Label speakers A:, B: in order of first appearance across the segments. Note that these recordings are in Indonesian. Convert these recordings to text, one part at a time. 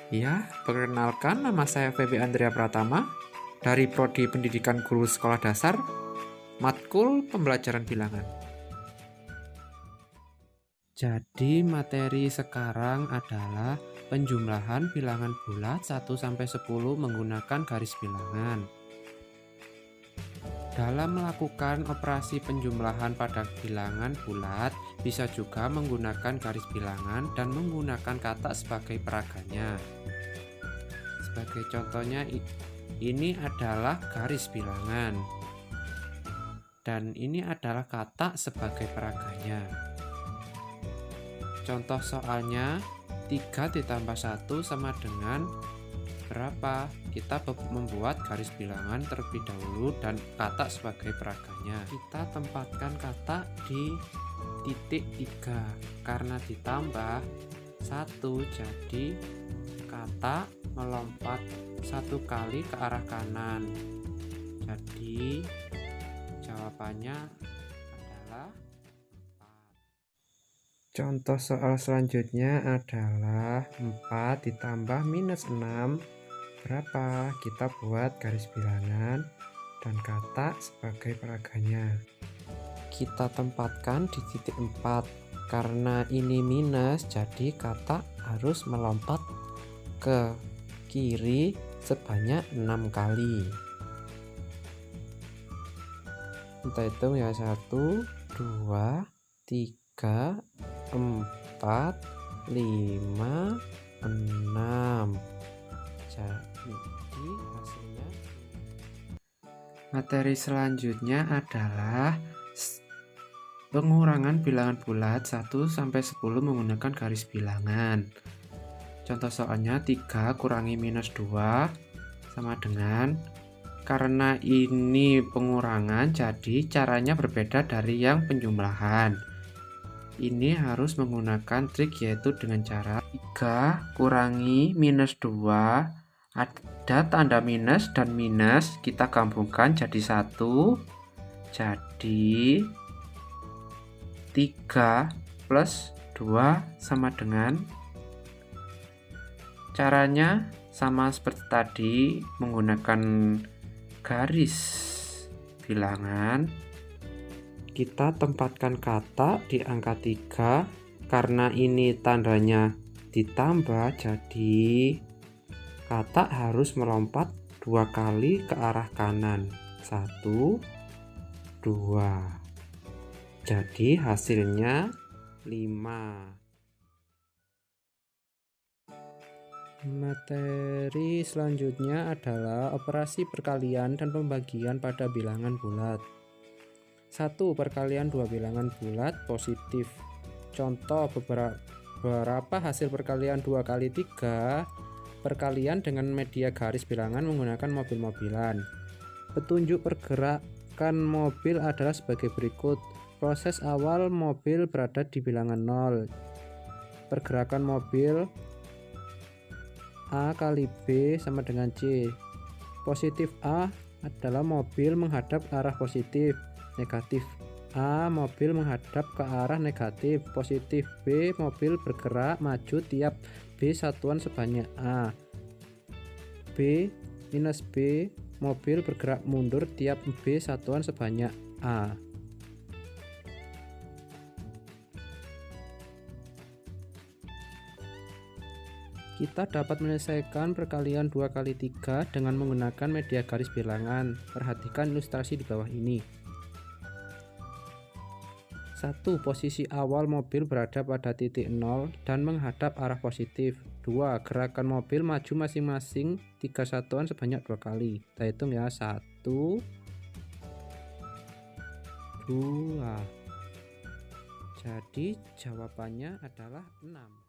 A: Ya, perkenalkan nama saya Feby Andrea Pratama dari Prodi Pendidikan Guru Sekolah Dasar, Matkul Pembelajaran Bilangan. Jadi materi sekarang adalah penjumlahan bilangan bulat 1-10 menggunakan garis bilangan. Dalam melakukan operasi penjumlahan pada bilangan bulat, bisa juga menggunakan garis bilangan dan menggunakan kata sebagai peraganya. Sebagai contohnya, ini adalah garis bilangan dan ini adalah kata sebagai peraganya. Contoh soalnya, 3 ditambah 1 sama dengan berapa? Kita membuat garis bilangan terlebih dahulu dan kata sebagai peraganya. Kita tempatkan kata di titik 3 karena ditambah 1, jadi kata melompat 1 kali ke arah kanan. Jadi jawabannya adalah 4. Contoh soal selanjutnya adalah 4 ditambah minus 6 berapa? Kita buat garis bilangan dan kata sebagai peraganya. Kita tempatkan di titik 4 karena ini minus, jadi kata harus melompat ke kiri sebanyak 6 kali. Kita hitung ya, 1, 2, 3, 4, 5, 6. Jadi hasilnya. Materi selanjutnya adalah pengurangan bilangan bulat 1-10 menggunakan garis bilangan. Contoh soalnya 3 kurangi minus 2 sama dengan, karena ini pengurangan jadi caranya berbeda dari yang penjumlahan. Ini harus menggunakan trik, yaitu dengan cara 3 kurangi minus 2, ada tanda minus dan minus kita gabungkan jadi 1, jadi 3 plus 2 sama dengan, caranya sama seperti tadi menggunakan garis bilangan. Kita tempatkan kata di angka 3 karena ini tandanya ditambah, jadi kata harus melompat 2 kali ke arah kanan. 1, 2. Jadi hasilnya 5. Materi selanjutnya adalah operasi perkalian dan pembagian pada bilangan bulat. 1. Perkalian 2 bilangan bulat positif. Contoh beberapa hasil perkalian 2 kali 3. Perkalian dengan media garis bilangan menggunakan mobil-mobilan. Petunjuk pergerakan mobil adalah sebagai berikut. Proses awal mobil berada di bilangan 0. Pergerakan mobil A kali B sama dengan C. Positif A adalah mobil menghadap arah positif. Negatif A, mobil menghadap ke arah negatif. Positif B, mobil bergerak maju tiap B satuan sebanyak A. B minus B, mobil bergerak mundur tiap B satuan sebanyak A. Kita dapat menyelesaikan perkalian 2 kali 3 dengan menggunakan media garis bilangan. Perhatikan ilustrasi di bawah ini. 1. Posisi awal mobil berada pada titik 0 dan menghadap arah positif. 2. Gerakan mobil maju masing-masing 3 satuan sebanyak 2 kali. Kita hitung ya, 1, 2. Jadi jawabannya adalah 6.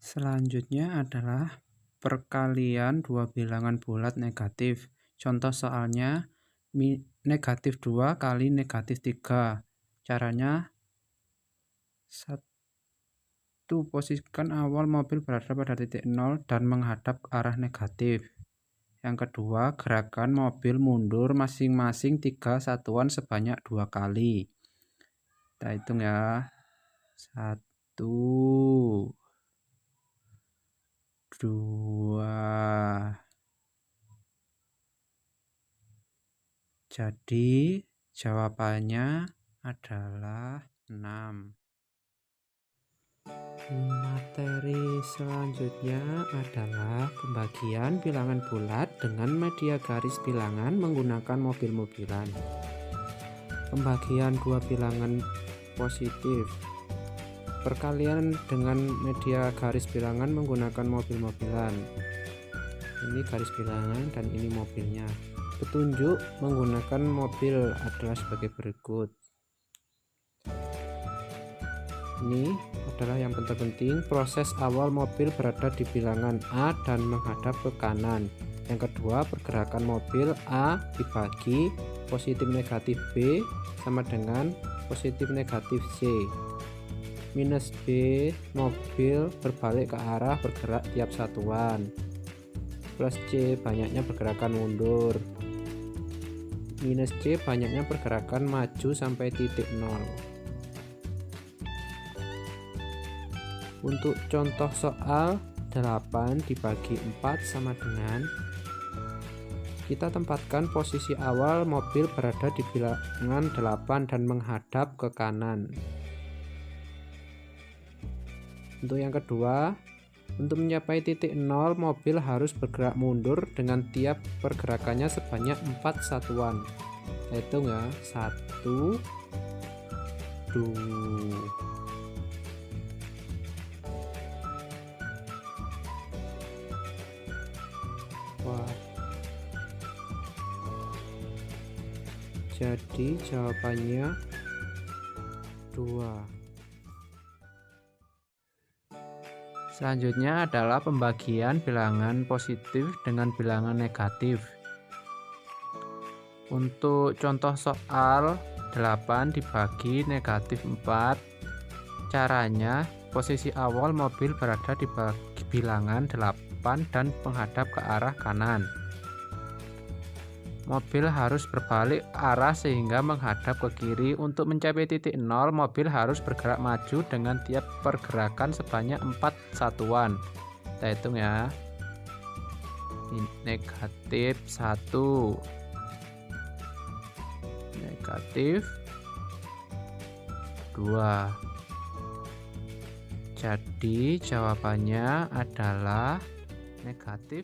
A: Selanjutnya adalah perkalian dua bilangan bulat negatif. Contoh soalnya negatif 2 kali negatif 3. Caranya, 1. Posisikan awal mobil berada pada titik 0 dan menghadap ke arah negatif. Yang kedua, gerakan mobil mundur masing-masing 3 satuan sebanyak 2 kali. Kita hitung ya. 1, 2. Jadi jawabannya adalah 6. Materi selanjutnya adalah pembagian bilangan bulat dengan media garis bilangan menggunakan mobil-mobilan. Pembagian dua bilangan positif. Perkalian dengan media garis bilangan menggunakan mobil-mobilan. Ini garis bilangan dan ini mobilnya. Petunjuk menggunakan mobil adalah sebagai berikut. Ini adalah yang penting, proses awal mobil berada di bilangan A dan menghadap ke kanan. Yang kedua, pergerakan mobil A dibagi positif negatif B sama dengan positif negatif C. Minus B, mobil berbalik ke arah bergerak tiap satuan. Plus C, banyaknya pergerakan mundur. Minus C, banyaknya pergerakan maju sampai titik 0. Untuk contoh soal 8 dibagi 4 sama dengan, kita tempatkan posisi awal mobil berada di bilangan 8 dan menghadap ke kanan. Untuk yang kedua, untuk mencapai titik 0, mobil harus bergerak mundur dengan tiap pergerakannya sebanyak 4 satuan. Saya hitung ya, 1, 2. Jadi jawabannya 2. Selanjutnya adalah pembagian bilangan positif dengan bilangan negatif. Untuk contoh soal 8 dibagi negatif 4. Caranya, posisi awal mobil berada di bilangan 8 dan menghadap ke arah kanan. Mobil harus berbalik arah sehingga menghadap ke kiri. Untuk mencapai titik 0, mobil harus bergerak maju dengan tiap pergerakan sebanyak 4 satuan. Kita hitung ya. Negatif 1. Negatif 2. Jadi jawabannya adalah negatif